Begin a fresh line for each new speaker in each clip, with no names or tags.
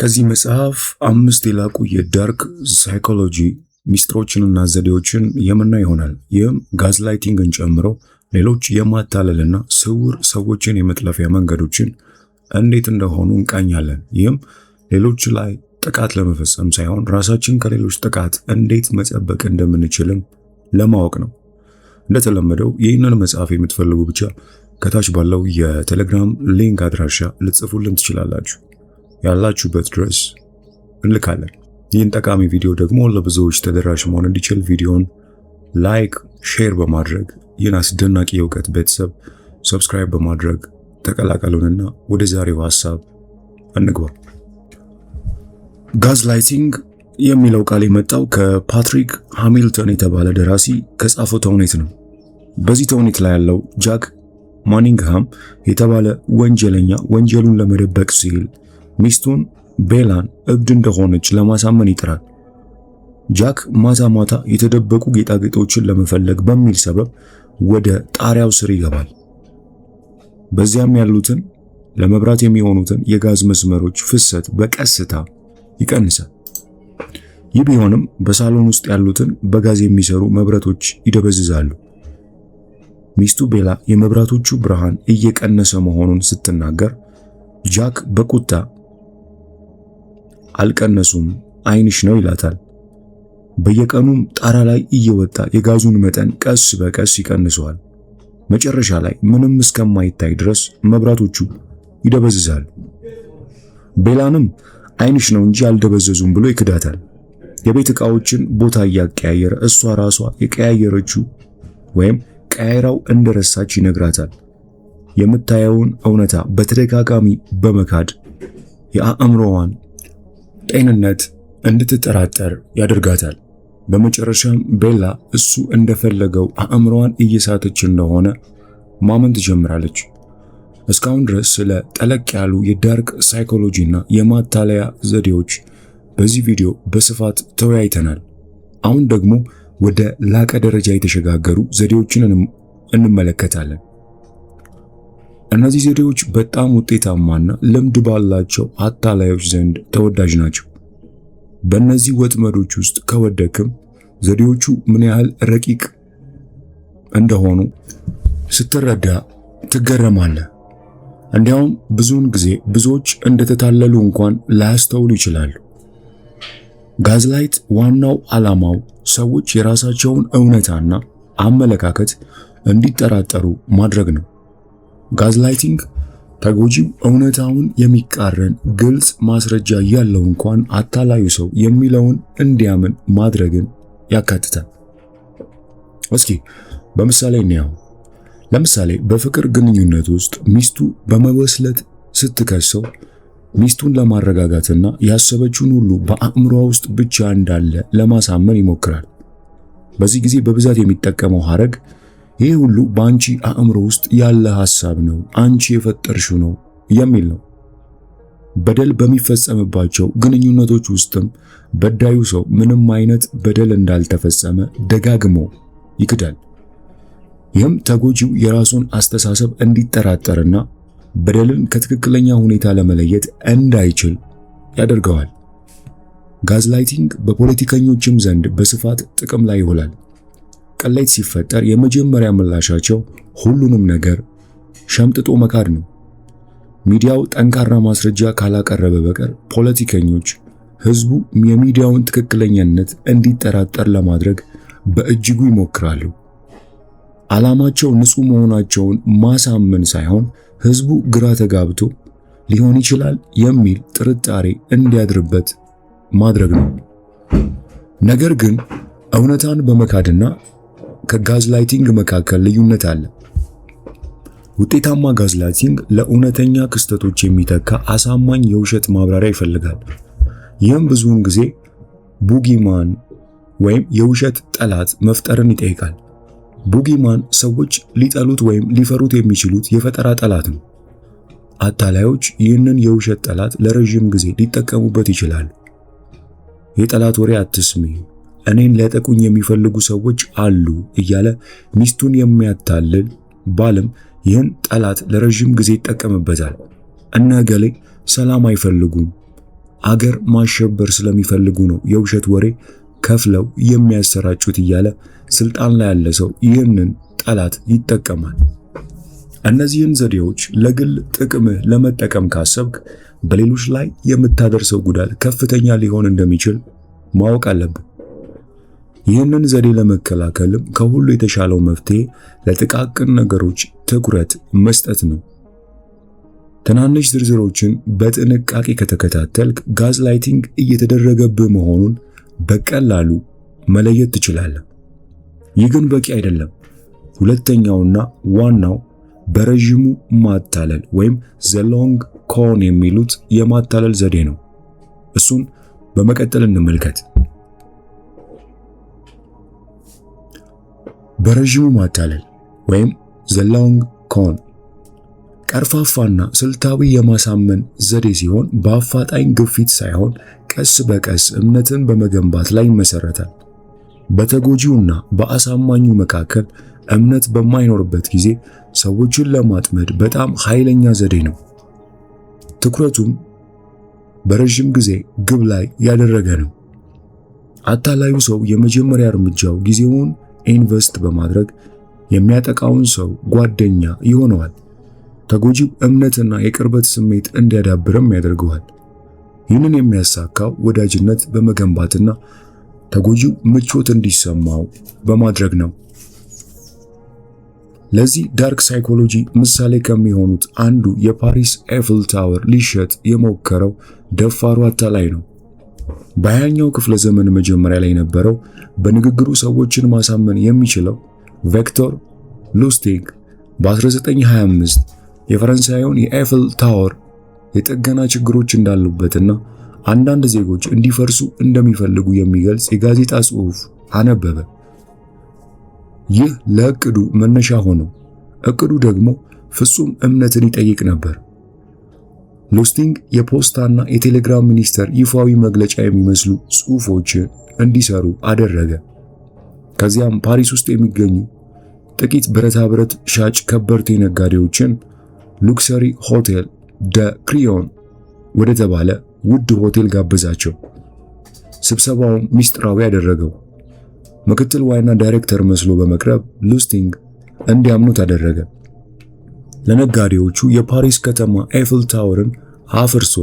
ከዚህ መጽሐፍ 5 የላቁ የዳርክ ሳይኮሎጂ ሚስጥሮችንና ዘዴዎችን የምናይ ይሆናል። ይህም ጋዝላይቲንግን ጨምሮ ሌሎች የማታለልና ስውር ሰዎችን የመጥለፊያ መንገዶችን እንዴት እንደሆኑ እንቃኛለን። ይህም ሌሎች ላይ ጥቃት ለመፈጸም ሳይሆን ራሳችን ከሌሎች ጥቃት እንዴት መጠበቅ እንደምንችልም ለማወቅ ነው። እንደተለመደው ይህንን መጽሐፍ የምትፈልጉ ብቻ ከታች ባለው የቴሌግራም ሊንክ አድራሻ ልትጽፉልን ትችላላችሁ። ያላችሁበት ድረስ እንልካለን። ይህን ጠቃሚ ቪዲዮ ደግሞ ለብዙዎች ተደራሽ መሆን እንዲችል ቪዲዮን ላይክ፣ ሼር በማድረግ ይህን አስደናቂ የእውቀት ቤተሰብ ሰብስክራይብ በማድረግ ተቀላቀሉንና ወደ ዛሬው ሐሳብ እንግባ። ጋዝላይቲንግ የሚለው ቃል የመጣው ከፓትሪክ ሃሚልተን የተባለ ደራሲ ከጻፈው ተውኔት ነው። በዚህ ተውኔት ላይ ያለው ጃክ ማኒንግሃም የተባለ ወንጀለኛ ወንጀሉን ለመደበቅ ሲል ሚስቱን ቤላን እብድ እንደሆነች ለማሳመን ይጥራል። ጃክ ማታ ማታ የተደበቁ ጌጣጌጦችን ለመፈለግ በሚል ሰበብ ወደ ጣሪያው ስር ይገባል። በዚያም ያሉትን ለመብራት የሚሆኑትን የጋዝ መስመሮች ፍሰት በቀስታ ይቀንሳል። ይህ ቢሆንም በሳሎን ውስጥ ያሉትን በጋዝ የሚሰሩ መብራቶች ይደበዝዛሉ። ሚስቱ ቤላ የመብራቶቹ ብርሃን እየቀነሰ መሆኑን ስትናገር ጃክ በቁጣ አልቀነሱም፣ ዓይንሽ ነው ይላታል። በየቀኑም ጣራ ላይ እየወጣ የጋዙን መጠን ቀስ በቀስ ይቀንሰዋል። መጨረሻ ላይ ምንም እስከማይታይ ድረስ መብራቶቹ ይደበዝዛሉ። ቤላንም ዓይንሽ ነው እንጂ አልደበዘዙም ብሎ ይክዳታል። የቤት ዕቃዎችን ቦታ እያቀያየረ እሷ ራሷ የቀያየረችው ወይም ቀያይራው እንደረሳች ይነግራታል። የምታየውን እውነታ በተደጋጋሚ በመካድ የአእምሮዋን ጤንነት እንድትጠራጠር ያደርጋታል። በመጨረሻም ቤላ እሱ እንደፈለገው አእምሮዋን እየሳተች እንደሆነ ማመን ትጀምራለች። እስካሁን ድረስ ስለ ጠለቅ ያሉ የዳርክ ሳይኮሎጂና የማታለያ ዘዴዎች በዚህ ቪዲዮ በስፋት ተወያይተናል። አሁን ደግሞ ወደ ላቀ ደረጃ የተሸጋገሩ ዘዴዎችን እንመለከታለን። እነዚህ ዘዴዎች በጣም ውጤታማና ልምድ ባላቸው አታላዮች ዘንድ ተወዳጅ ናቸው። በእነዚህ ወጥመዶች ውስጥ ከወደክም ዘዴዎቹ ምን ያህል ረቂቅ እንደሆኑ ስትረዳ ትገረማለህ። እንዲያውም ብዙውን ጊዜ ብዙዎች እንደተታለሉ እንኳን ላያስተውሉ ይችላሉ። ጋዝላይት ዋናው ዓላማው ሰዎች የራሳቸውን እውነታና አመለካከት እንዲጠራጠሩ ማድረግ ነው። ጋዝላይቲንግ ተጎጂው እውነታውን የሚቃረን ግልጽ ማስረጃ ያለው እንኳን አታላዩ ሰው የሚለውን እንዲያምን ማድረግን ያካትታል። እስኪ በምሳሌ እንየው። ለምሳሌ በፍቅር ግንኙነት ውስጥ ሚስቱ በመወስለት ስትከሰው ሚስቱን ለማረጋጋትና ያሰበችውን ሁሉ በአእምሮዋ ውስጥ ብቻ እንዳለ ለማሳመን ይሞክራል። በዚህ ጊዜ በብዛት የሚጠቀመው ሐረግ ይሄ ሁሉ በአንቺ አእምሮ ውስጥ ያለ ሐሳብ ነው፣ አንቺ የፈጠርሽው ነው የሚል ነው። በደል በሚፈጸምባቸው ግንኙነቶች ውስጥም በዳዩ ሰው ምንም አይነት በደል እንዳልተፈጸመ ደጋግሞ ይክዳል። ይህም ተጎጂው የራሱን አስተሳሰብ እንዲጠራጠርና በደልን ከትክክለኛ ሁኔታ ለመለየት እንዳይችል ያደርገዋል። ጋዝላይቲንግ በፖለቲከኞችም ዘንድ በስፋት ጥቅም ላይ ይውላል። ቅሌት ሲፈጠር የመጀመሪያ ምላሻቸው ሁሉንም ነገር ሸምጥጦ መካድ ነው። ሚዲያው ጠንካራ ማስረጃ ካላቀረበ በቀር ፖለቲከኞች ህዝቡ የሚዲያውን ትክክለኛነት እንዲጠራጠር ለማድረግ በእጅጉ ይሞክራሉ። ዓላማቸው ንጹህ መሆናቸውን ማሳመን ሳይሆን ህዝቡ ግራ ተጋብቶ ሊሆን ይችላል የሚል ጥርጣሬ እንዲያድርበት ማድረግ ነው። ነገር ግን እውነታን በመካድና ከጋዝላይቲንግ መካከል ልዩነት አለ። ውጤታማ ጋዝላይቲንግ ለእውነተኛ ክስተቶች የሚተካ አሳማኝ የውሸት ማብራሪያ ይፈልጋል። ይህም ብዙውን ጊዜ ቡጊማን ወይም የውሸት ጠላት መፍጠርን ይጠይቃል። ቡጊማን ሰዎች ሊጠሉት ወይም ሊፈሩት የሚችሉት የፈጠራ ጠላት ነው። አታላዮች ይህንን የውሸት ጠላት ለረጅም ጊዜ ሊጠቀሙበት ይችላሉ። የጠላት ወሬ አትስሚ፣ እኔን ሊያጠቁኝ የሚፈልጉ ሰዎች አሉ እያለ ሚስቱን የሚያታልል ባልም ይህን ጠላት ለረጅም ጊዜ ይጠቀምበታል። እነ ገሌ ሰላም አይፈልጉም፣ አገር ማሸበር ስለሚፈልጉ ነው የውሸት ወሬ ከፍለው የሚያሰራጩት እያለ ስልጣን ላይ ያለ ሰው ይህንን ጠላት ይጠቀማል። እነዚህን ዘዴዎች ለግል ጥቅምህ ለመጠቀም ካሰብክ በሌሎች ላይ የምታደርሰው ጉዳት ከፍተኛ ሊሆን እንደሚችል ማወቅ አለብህ። ይህንን ዘዴ ለመከላከልም ከሁሉ የተሻለው መፍትሄ ለጥቃቅን ነገሮች ትኩረት መስጠት ነው። ትናንሽ ዝርዝሮችን በጥንቃቄ ከተከታተልክ ጋዝላይቲንግ እየተደረገብህ መሆኑን በቀላሉ መለየት ትችላለህ። ይህ ግን በቂ አይደለም። ሁለተኛውና ዋናው በረዥሙ ማታለል ወይም ዘ ሎንግ ኮን የሚሉት የማታለል ዘዴ ነው። እሱን በመቀጠል እንመልከት። በረዥሙ ማታለል ወይም ዘ ሎንግ ኮን ቀርፋፋና ስልታዊ የማሳመን ዘዴ ሲሆን በአፋጣኝ ግፊት ሳይሆን ቀስ በቀስ እምነትን በመገንባት ላይ ይመሰረታል። በተጎጂውና በአሳማኙ መካከል እምነት በማይኖርበት ጊዜ ሰዎችን ለማጥመድ በጣም ኃይለኛ ዘዴ ነው። ትኩረቱም በረዥም ጊዜ ግብ ላይ ያደረገ ነው። አታላዩ ሰው የመጀመሪያ እርምጃው ጊዜውን ኢንቨስት በማድረግ የሚያጠቃውን ሰው ጓደኛ ይሆነዋል። ተጎጂው እምነትና የቅርበት ስሜት እንዲያዳብርም ያደርገዋል። ይህንን የሚያሳካው ወዳጅነት በመገንባትና ተጎጂው ምቾት እንዲሰማው በማድረግ ነው። ለዚህ ዳርክ ሳይኮሎጂ ምሳሌ ከሚሆኑት አንዱ የፓሪስ ኤፍል ታወር ሊሸጥ የሞከረው ደፋሩ አታላይ ነው። በ20ኛው ክፍለ ዘመን መጀመሪያ ላይ የነበረው በንግግሩ ሰዎችን ማሳመን የሚችለው ቪክቶር ሉስቲግ በ1925 የፈረንሳዩን የኤፍል ታወር የጥገና ችግሮች እንዳሉበትና አንዳንድ ዜጎች እንዲፈርሱ እንደሚፈልጉ የሚገልጽ የጋዜጣ ጽሑፍ አነበበ። ይህ ለእቅዱ መነሻ ሆነው። እቅዱ ደግሞ ፍጹም እምነትን ይጠይቅ ነበር። ሉስቲግ የፖስታና የቴሌግራም ሚኒስቴር ይፋዊ መግለጫ የሚመስሉ ጽሑፎችን እንዲሰሩ አደረገ። ከዚያም ፓሪስ ውስጥ የሚገኙ ጥቂት ብረታ ብረት ሻጭ ከበርቴ ነጋዴዎችን ሉክሰሪ ሆቴል ደ ክሪዮን ወደ ተባለ ውድ ሆቴል ጋበዛቸው። ስብሰባውን ሚስጥራዊ ያደረገው። ምክትል ዋና ዳይሬክተር መስሎ በመቅረብ ሉስቲግ እንዲያምኑት አደረገ። ለነጋዴዎቹ የፓሪስ ከተማ ኤፍል ታወርን አፍርሶ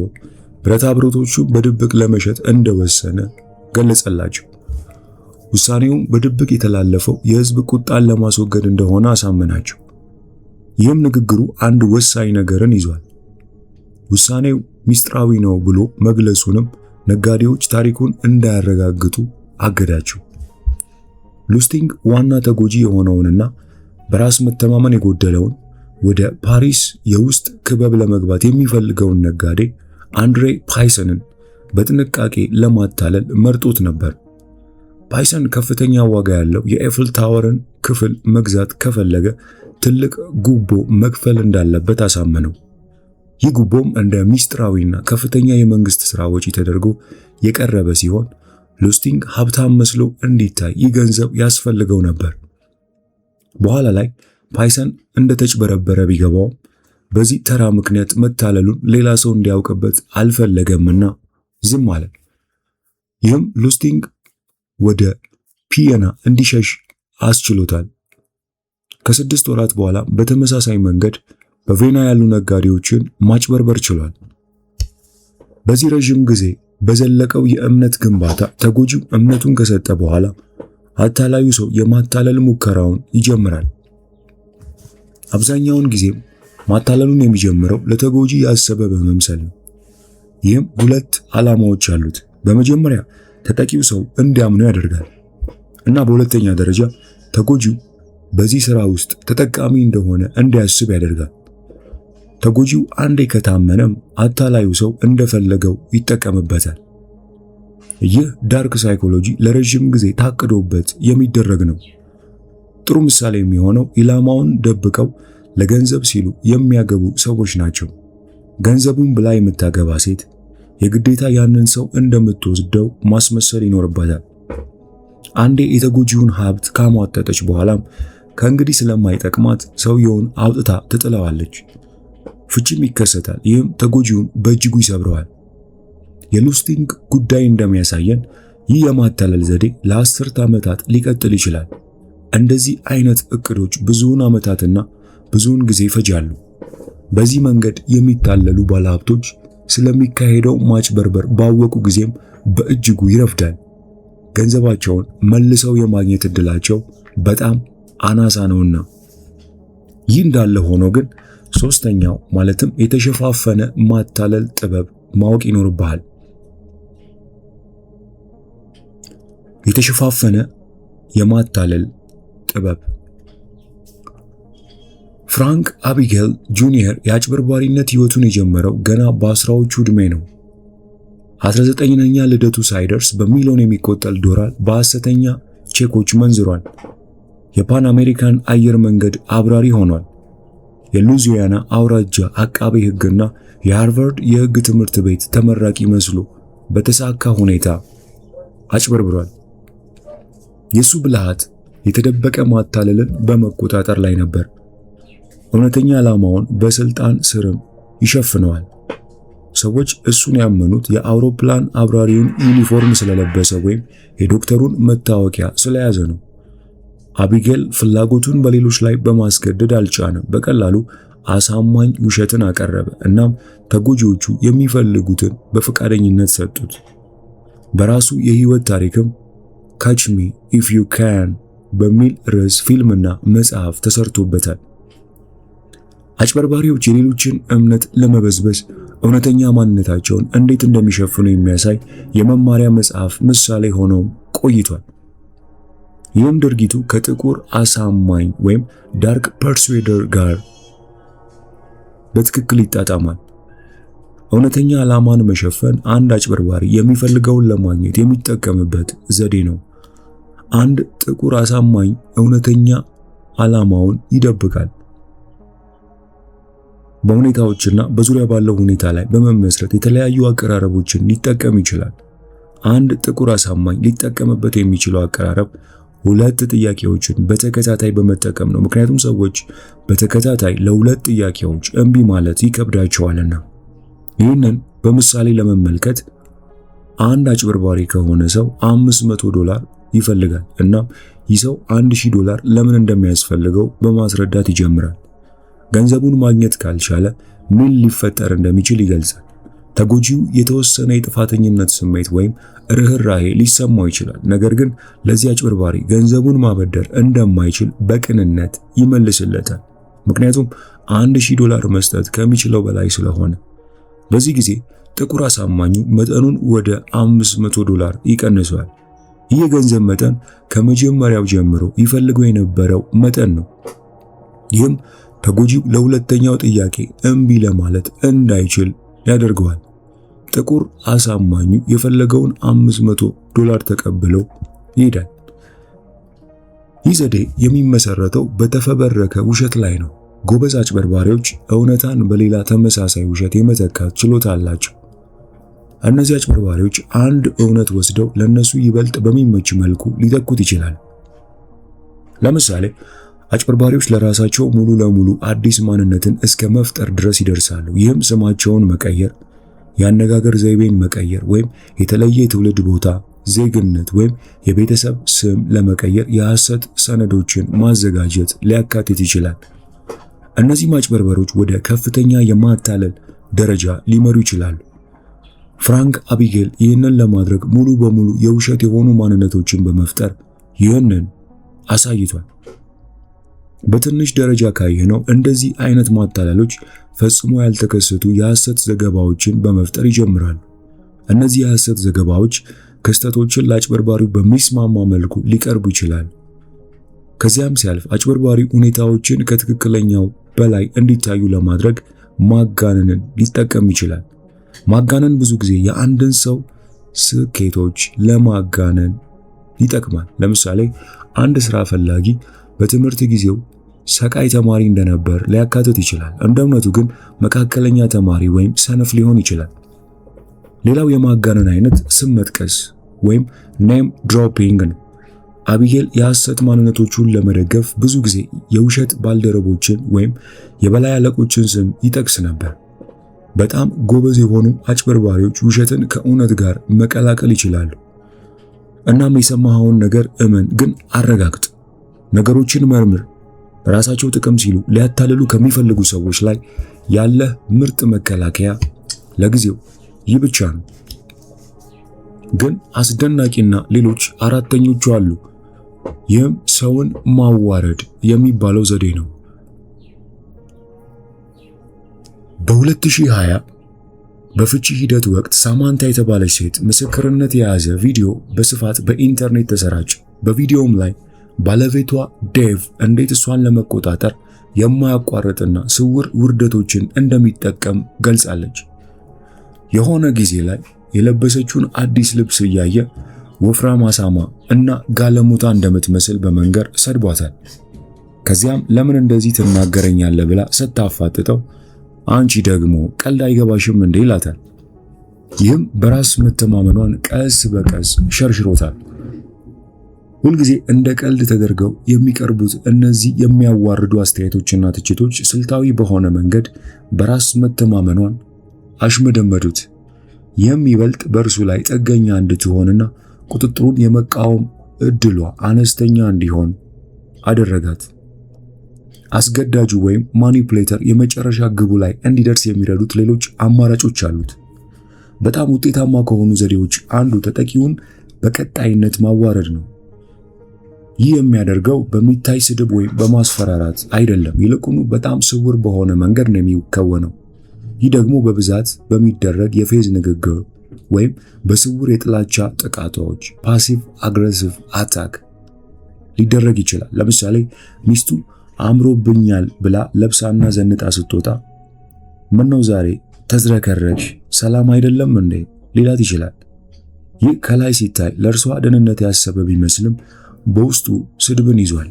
ብረታ ብረቶቹን በድብቅ ለመሸጥ እንደወሰነ ገለጸላቸው። ውሳኔውም በድብቅ የተላለፈው የሕዝብ ቁጣን ለማስወገድ እንደሆነ አሳመናቸው። ይህም ንግግሩ አንድ ወሳኝ ነገርን ይዟል። ውሳኔው ሚስጥራዊ ነው ብሎ መግለጹንም ነጋዴዎች ታሪኩን እንዳያረጋግጡ አገዳቸው። ሉስቲግ ዋና ተጎጂ የሆነውንና በራስ መተማመን የጎደለውን ወደ ፓሪስ የውስጥ ክበብ ለመግባት የሚፈልገውን ነጋዴ አንድሬ ፓይሰንን በጥንቃቄ ለማታለል መርጦት ነበር። ፓይሰን ከፍተኛ ዋጋ ያለው የኤፍል ታወርን ክፍል መግዛት ከፈለገ ትልቅ ጉቦ መክፈል እንዳለበት አሳመነው። ይህ ጉቦም እንደ ሚስጥራዊና ከፍተኛ የመንግስት ሥራ ወጪ ተደርጎ የቀረበ ሲሆን ሉስቲግ ሀብታም መስሎ እንዲታይ ይህ ገንዘብ ያስፈልገው ነበር። በኋላ ላይ ፓይሰን እንደተጭበረበረ ቢገባውም በዚህ ተራ ምክንያት መታለሉን ሌላ ሰው እንዲያውቅበት አልፈለገምና ዝም አለ። ይህም ሉስቲግ ወደ ፒየና እንዲሸሽ አስችሎታል። ከ6 ወራት በኋላ በተመሳሳይ መንገድ በቬና ያሉ ነጋዴዎችን ማጭበርበር ችሏል። በዚህ ረዥም ጊዜ በዘለቀው የእምነት ግንባታ ተጎጂው እምነቱን ከሰጠ በኋላ አታላዩ ሰው የማታለል ሙከራውን ይጀምራል። አብዛኛውን ጊዜም ማታለሉን የሚጀምረው ለተጎጂ ያሰበ በመምሰል ነው። ይህም 2 ዓላማዎች አሉት። በመጀመሪያ ተጠቂው ሰው እንዲያምኑ ያደርጋል እና በሁለተኛ ደረጃ ተጎጂው በዚህ ሥራ ውስጥ ተጠቃሚ እንደሆነ እንዲያስብ ያደርጋል። ተጎጂው አንዴ ከታመነም አታላዩ ሰው እንደፈለገው ይጠቀምበታል። ይህ ዳርክ ሳይኮሎጂ ለረጅም ጊዜ ታቅዶበት የሚደረግ ነው። ጥሩ ምሳሌ የሚሆነው ኢላማውን ደብቀው ለገንዘብ ሲሉ የሚያገቡ ሰዎች ናቸው። ገንዘቡን ብላ የምታገባ ሴት የግዴታ ያንን ሰው እንደምትወስደው ማስመሰል ይኖርባታል። አንዴ የተጎጂውን ሀብት ካሟጠጠች በኋላም ከእንግዲህ ስለማይጠቅማት ሰውየውን አውጥታ ትጥለዋለች። ፍቺም ይከሰታል። ይህም ተጎጂውን በእጅጉ ይሰብረዋል። የሉስቲንግ ጉዳይ እንደሚያሳየን ይህ የማታለል ዘዴ ለ10 ዓመታት ሊቀጥል ይችላል። እንደዚህ አይነት እቅዶች ብዙውን ዓመታትና ብዙውን ጊዜ ይፈጃሉ። በዚህ መንገድ የሚታለሉ ባለሀብቶች ስለሚካሄደው ማጭበርበር ባወቁ ጊዜም በእጅጉ ይረፍዳል። ገንዘባቸውን መልሰው የማግኘት እድላቸው በጣም አናሳ ነውና። ይህ እንዳለ ሆኖ ግን ሶስተኛው ማለትም የተሸፋፈነ ማታለል ጥበብ ማወቅ ይኖርብሃል። የተሸፋፈነ የማታለል ጥበብ። ፍራንክ አቢጌል ጁኒየር የአጭበርባሪነት ህይወቱን የጀመረው ገና በ10ዎቹ ዕድሜ ነው። 19ኛ ልደቱ ሳይደርስ በሚሊዮን የሚቆጠር ዶላር በሐሰተኛ ቼኮች መንዝሯል። የፓን አሜሪካን አየር መንገድ አብራሪ ሆኗል። የሉዚያና አውራጃ አቃቤ ሕግና የሃርቫርድ የሕግ ትምህርት ቤት ተመራቂ መስሎ በተሳካ ሁኔታ አጭበርብሯል። የሱ ብልሃት የተደበቀ ማታለልን በመቆጣጠር ላይ ነበር። እውነተኛ ዓላማውን በስልጣን ስርም ይሸፍነዋል። ሰዎች እሱን ያመኑት የአውሮፕላን አብራሪውን ዩኒፎርም ስለለበሰ ወይም የዶክተሩን መታወቂያ ስለያዘ ነው። አቢጌል ፍላጎቱን በሌሎች ላይ በማስገደድ አልጫነም። በቀላሉ አሳማኝ ውሸትን አቀረበ። እናም ተጎጂዎቹ የሚፈልጉትን በፈቃደኝነት ሰጡት። በራሱ የህይወት ታሪክም ካች ሚ ኢፍ ዩ ካን በሚል ርዕስ ፊልምና መጽሐፍ ተሰርቶበታል። አጭበርባሪዎች የሌሎችን እምነት ለመበዝበዝ እውነተኛ ማንነታቸውን እንዴት እንደሚሸፍኑ የሚያሳይ የመማሪያ መጽሐፍ ምሳሌ ሆኖ ቆይቷል። ይህም ድርጊቱ ከጥቁር አሳማኝ ወይም ዳርክ ፐርሱዌደር ጋር በትክክል ይጣጣማል። እውነተኛ ዓላማን መሸፈን አንድ አጭበርባሪ የሚፈልገውን ለማግኘት የሚጠቀምበት ዘዴ ነው። አንድ ጥቁር አሳማኝ እውነተኛ ዓላማውን ይደብቃል። በሁኔታዎችና በዙሪያ ባለው ሁኔታ ላይ በመመስረት የተለያዩ አቀራረቦችን ሊጠቀም ይችላል። አንድ ጥቁር አሳማኝ ሊጠቀምበት የሚችለው አቀራረብ ሁለት ጥያቄዎችን በተከታታይ በመጠቀም ነው። ምክንያቱም ሰዎች በተከታታይ ለሁለት ጥያቄዎች እምቢ ማለት ይከብዳቸዋልና። ይህንን በምሳሌ ለመመልከት አንድ አጭበርባሪ ከሆነ ሰው $500 ይፈልጋል። እናም ይህ ሰው $1000 ለምን እንደሚያስፈልገው በማስረዳት ይጀምራል። ገንዘቡን ማግኘት ካልቻለ ምን ሊፈጠር እንደሚችል ይገልጻል። ተጎጂው የተወሰነ የጥፋተኝነት ስሜት ወይም ርህራሄ ሊሰማው ይችላል። ነገር ግን ለዚህ አጭበርባሪ ገንዘቡን ማበደር እንደማይችል በቅንነት ይመልስለታል። ምክንያቱም $1000 መስጠት ከሚችለው በላይ ስለሆነ። በዚህ ጊዜ ጥቁር አሳማኙ መጠኑን ወደ $500 ይቀንሰዋል። ይህ የገንዘብ መጠን ከመጀመሪያው ጀምሮ ይፈልገው የነበረው መጠን ነው። ይህም ተጎጂው ለሁለተኛው ጥያቄ እምቢ ለማለት እንዳይችል ያደርገዋል። ጥቁር አሳማኙ የፈለገውን $500 ተቀብለው ይሄዳል። ይህ ዘዴ የሚመሰረተው በተፈበረከ ውሸት ላይ ነው። ጎበዝ አጭበርባሪዎች እውነታን በሌላ ተመሳሳይ ውሸት የመተካት ችሎታ አላቸው። እነዚህ አጭበርባሪዎች አንድ እውነት ወስደው ለነሱ ይበልጥ በሚመች መልኩ ሊተኩት ይችላል። ለምሳሌ አጭበርባሪዎች ለራሳቸው ሙሉ ለሙሉ አዲስ ማንነትን እስከ መፍጠር ድረስ ይደርሳሉ። ይህም ስማቸውን መቀየር፣ የአነጋገር ዘይቤን መቀየር ወይም የተለየ የትውልድ ቦታ፣ ዜግነት ወይም የቤተሰብ ስም ለመቀየር የሐሰት ሰነዶችን ማዘጋጀት ሊያካትት ይችላል። እነዚህ ማጭበርበሮች ወደ ከፍተኛ የማታለል ደረጃ ሊመሩ ይችላሉ። ፍራንክ አቢጌል ይህንን ለማድረግ ሙሉ በሙሉ የውሸት የሆኑ ማንነቶችን በመፍጠር ይህንን አሳይቷል። በትንሽ ደረጃ ካየነው እንደዚህ አይነት ማታለሎች ፈጽሞ ያልተከሰቱ የሐሰት ዘገባዎችን በመፍጠር ይጀምራሉ። እነዚህ የሐሰት ዘገባዎች ክስተቶችን ለአጭበርባሪው በሚስማማ መልኩ ሊቀርቡ ይችላሉ። ከዚያም ሲያልፍ አጭበርባሪው ሁኔታዎችን ከትክክለኛው በላይ እንዲታዩ ለማድረግ ማጋነንን ሊጠቀም ይችላል። ማጋነን ብዙ ጊዜ የአንድን ሰው ስኬቶች ለማጋነን ይጠቅማል። ለምሳሌ አንድ ስራ ፈላጊ በትምህርት ጊዜው ሰቃይ ተማሪ እንደነበር ሊያካትት ይችላል። እንደ እውነቱ ግን መካከለኛ ተማሪ ወይም ሰነፍ ሊሆን ይችላል። ሌላው የማጋነን አይነት ስም መጥቀስ ወይም ኔም ድሮፒንግ ነው። አቢጌል የሐሰት ማንነቶቹን ለመደገፍ ብዙ ጊዜ የውሸት ባልደረቦችን ወይም የበላይ አለቆችን ስም ይጠቅስ ነበር። በጣም ጎበዝ የሆኑ አጭበርባሪዎች ውሸትን ከእውነት ጋር መቀላቀል ይችላሉ። እናም የሰማኸውን ነገር እመን፣ ግን አረጋግጥ። ነገሮችን መርምር። በራሳቸው ጥቅም ሲሉ ሊያታልሉ ከሚፈልጉ ሰዎች ላይ ያለህ ምርጥ መከላከያ ለጊዜው ይህ ብቻ ነው። ግን አስደናቂና ሌሎች አራተኞቹ አሉ። ይህም ሰውን ማዋረድ የሚባለው ዘዴ ነው። በ2020 በፍቺ ሂደት ወቅት ሳማንታ የተባለች ሴት ምስክርነት የያዘ ቪዲዮ በስፋት በኢንተርኔት ተሰራጨ። በቪዲዮውም ላይ ባለቤቷ ዴቭ እንዴት እሷን ለመቆጣጠር የማያቋርጥና ስውር ውርደቶችን እንደሚጠቀም ገልጻለች። የሆነ ጊዜ ላይ የለበሰችውን አዲስ ልብስ እያየ ወፍራም አሳማ እና ጋለሞታ እንደምትመስል በመንገር ሰድቧታል። ከዚያም ለምን እንደዚህ ትናገረኛለህ ብላ ስታፋጥጠው አንቺ ደግሞ ቀልድ አይገባሽም እንዴ ይላታል። ይህም በራስ መተማመኗን ቀስ በቀስ ሸርሽሮታል። ሁልጊዜ እንደ ቀልድ ተደርገው የሚቀርቡት እነዚህ የሚያዋርዱ አስተያየቶችና ትችቶች ስልታዊ በሆነ መንገድ በራስ መተማመኗን አሽመደመዱት። ይህም ይበልጥ በእርሱ ላይ ጥገኛ እንድትሆንና ቁጥጥሩን የመቃወም እድሏ አነስተኛ እንዲሆን አደረጋት። አስገዳጁ ወይም ማኒፕሌተር የመጨረሻ ግቡ ላይ እንዲደርስ የሚረዱት ሌሎች አማራጮች አሉት። በጣም ውጤታማ ከሆኑ ዘዴዎች አንዱ ተጠቂውን በቀጣይነት ማዋረድ ነው። ይህ የሚያደርገው በሚታይ ስድብ ወይም በማስፈራራት አይደለም፣ ይልቁኑ በጣም ስውር በሆነ መንገድ ነው የሚከወነው። ይህ ደግሞ በብዛት በሚደረግ የፌዝ ንግግር ወይም በስውር የጥላቻ ጥቃቶች ፓሲቭ አግሬሲቭ አታክ ሊደረግ ይችላል። ለምሳሌ ሚስቱ አምሮብኛል ብላ ለብሳና ዘንጣ ስትወጣ ምነው ዛሬ ተዝረከረክሽ ሰላም አይደለም እንዴ ሊላት ይችላል። ይህ ከላይ ሲታይ ለእርሷ ደህንነት ያሰበ ቢመስልም በውስጡ ስድብን ይዟል።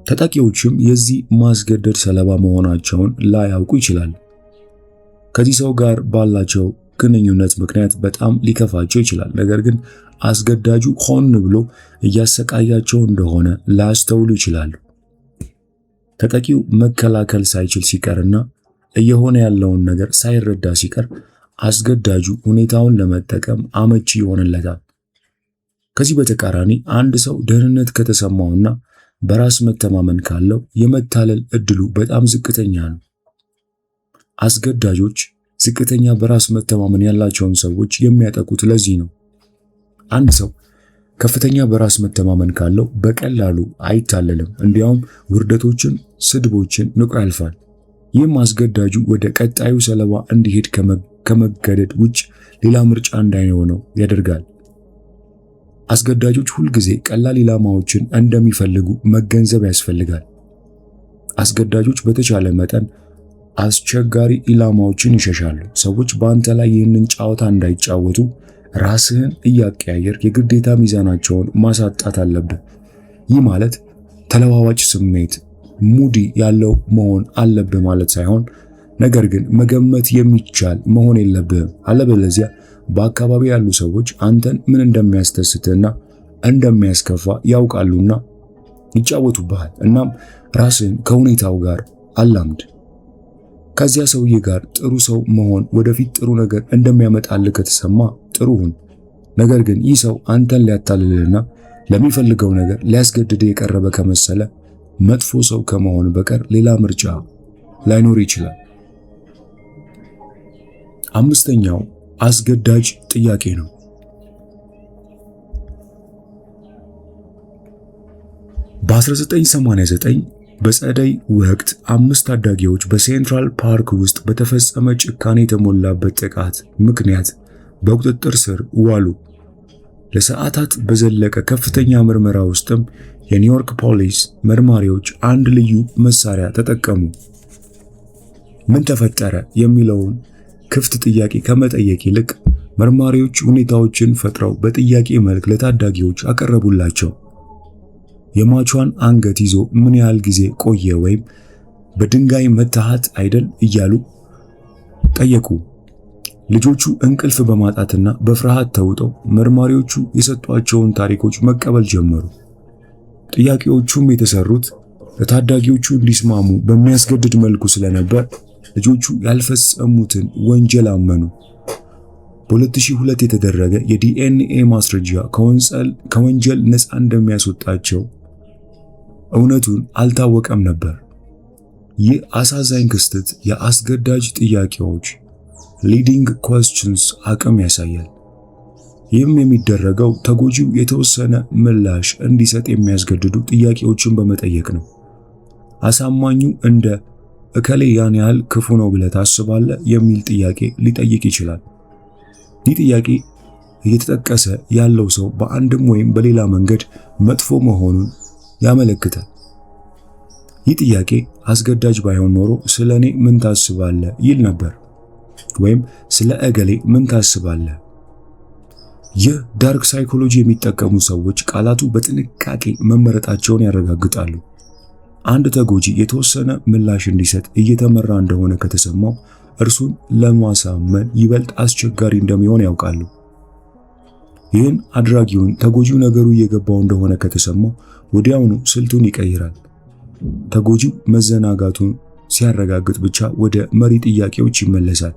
ተጠቂዎችም የዚህ ማስገደድ ሰለባ መሆናቸውን ላያውቁ ይችላል። ከዚህ ሰው ጋር ባላቸው ግንኙነት ምክንያት በጣም ሊከፋቸው ይችላል። ነገር ግን አስገዳጁ ሆን ብሎ እያሰቃያቸው እንደሆነ ላያስተውሉ ይችላሉ። ተጠቂው መከላከል ሳይችል ሲቀርና እየሆነ ያለውን ነገር ሳይረዳ ሲቀር አስገዳጁ ሁኔታውን ለመጠቀም አመቺ ይሆንለታል። ከዚህ በተቃራኒ አንድ ሰው ደህንነት ከተሰማውና በራስ መተማመን ካለው የመታለል እድሉ በጣም ዝቅተኛ ነው። አስገዳጆች ዝቅተኛ በራስ መተማመን ያላቸውን ሰዎች የሚያጠቁት ለዚህ ነው። አንድ ሰው ከፍተኛ በራስ መተማመን ካለው በቀላሉ አይታለልም። እንዲያውም ውርደቶችን፣ ስድቦችን ንቆ ያልፋል። ይህም አስገዳጁ ወደ ቀጣዩ ሰለባ እንዲሄድ ከመገደድ ውጭ ሌላ ምርጫ እንዳይኖረው ያደርጋል። አስገዳጆች ሁልጊዜ ቀላል ኢላማዎችን እንደሚፈልጉ መገንዘብ ያስፈልጋል። አስገዳጆች በተቻለ መጠን አስቸጋሪ ኢላማዎችን ይሸሻሉ። ሰዎች በአንተ ላይ ይህንን ጨዋታ እንዳይጫወቱ ራስህን እያቀያየር የግዴታ ሚዛናቸውን ማሳጣት አለብህ። ይህ ማለት ተለዋዋጭ ስሜት ሙዲ ያለው መሆን አለብህ ማለት ሳይሆን፣ ነገር ግን መገመት የሚቻል መሆን የለብህም። አለበለዚያ በአካባቢ ያሉ ሰዎች አንተን ምን እንደሚያስደስትህና እንደሚያስከፋ ያውቃሉና ይጫወቱብሃል። እናም ራስህን ከሁኔታው ጋር አላምድ። ከዚያ ሰውዬ ጋር ጥሩ ሰው መሆን ወደፊት ጥሩ ነገር እንደሚያመጣልህ ከተሰማ ጥሩ ሁን። ነገር ግን ይህ ሰው አንተን ሊያታልልህና ለሚፈልገው ነገር ሊያስገድድህ የቀረበ ከመሰለ መጥፎ ሰው ከመሆን በቀር ሌላ ምርጫ ላይኖር ይችላል። አምስተኛው አስገዳጅ ጥያቄ ነው። በ1989 በጸደይ ወቅት 5 ታዳጊዎች በሴንትራል ፓርክ ውስጥ በተፈጸመ ጭካኔ የተሞላበት ጥቃት ምክንያት በቁጥጥር ስር ዋሉ። ለሰዓታት በዘለቀ ከፍተኛ ምርመራ ውስጥም የኒውዮርክ ፖሊስ መርማሪዎች አንድ ልዩ መሳሪያ ተጠቀሙ። ምን ተፈጠረ የሚለውን ክፍት ጥያቄ ከመጠየቅ ይልቅ መርማሪዎች ሁኔታዎችን ፈጥረው በጥያቄ መልክ ለታዳጊዎች አቀረቡላቸው። የሟቿን አንገት ይዞ ምን ያህል ጊዜ ቆየ ወይም በድንጋይ መታሃት አይደል እያሉ ጠየቁ። ልጆቹ እንቅልፍ በማጣትና በፍርሃት ተውጠው መርማሪዎቹ የሰጧቸውን ታሪኮች መቀበል ጀመሩ። ጥያቄዎቹም የተሰሩት ለታዳጊዎቹ እንዲስማሙ በሚያስገድድ መልኩ ስለነበር ልጆቹ ያልፈጸሙትን ወንጀል አመኑ። በ2002 የተደረገ የዲኤንኤ ማስረጃ ከወንጀል ነፃ እንደሚያስወጣቸው እውነቱን አልታወቀም ነበር። ይህ አሳዛኝ ክስተት የአስገዳጅ ጥያቄዎች leading questions አቅም ያሳያል። ይህም የሚደረገው ተጎጂው የተወሰነ ምላሽ እንዲሰጥ የሚያስገድዱ ጥያቄዎችን በመጠየቅ ነው። አሳማኙ እንደ እከሌ ያን ያህል ክፉ ነው ብለህ ታስባለህ የሚል ጥያቄ ሊጠይቅ ይችላል። ይህ ጥያቄ እየተጠቀሰ ያለው ሰው በአንድም ወይም በሌላ መንገድ መጥፎ መሆኑን ያመለክታል። ይህ ጥያቄ አስገዳጅ ባይሆን ኖሮ ስለ እኔ ምን ታስባለህ ይል ነበር፣ ወይም ስለ እገሌ ምን ታስባለህ። ይህ ዳርክ ሳይኮሎጂ የሚጠቀሙ ሰዎች ቃላቱ በጥንቃቄ መመረጣቸውን ያረጋግጣሉ። አንድ ተጎጂ የተወሰነ ምላሽ እንዲሰጥ እየተመራ እንደሆነ ከተሰማው እርሱን ለማሳመን ይበልጥ አስቸጋሪ እንደሚሆን ያውቃሉ። ይህን አድራጊውን ተጎጂው ነገሩ እየገባው እንደሆነ ከተሰማው ወዲያውኑ ስልቱን ይቀይራል። ተጎጂው መዘናጋቱን ሲያረጋግጥ ብቻ ወደ መሪ ጥያቄዎች ይመለሳል።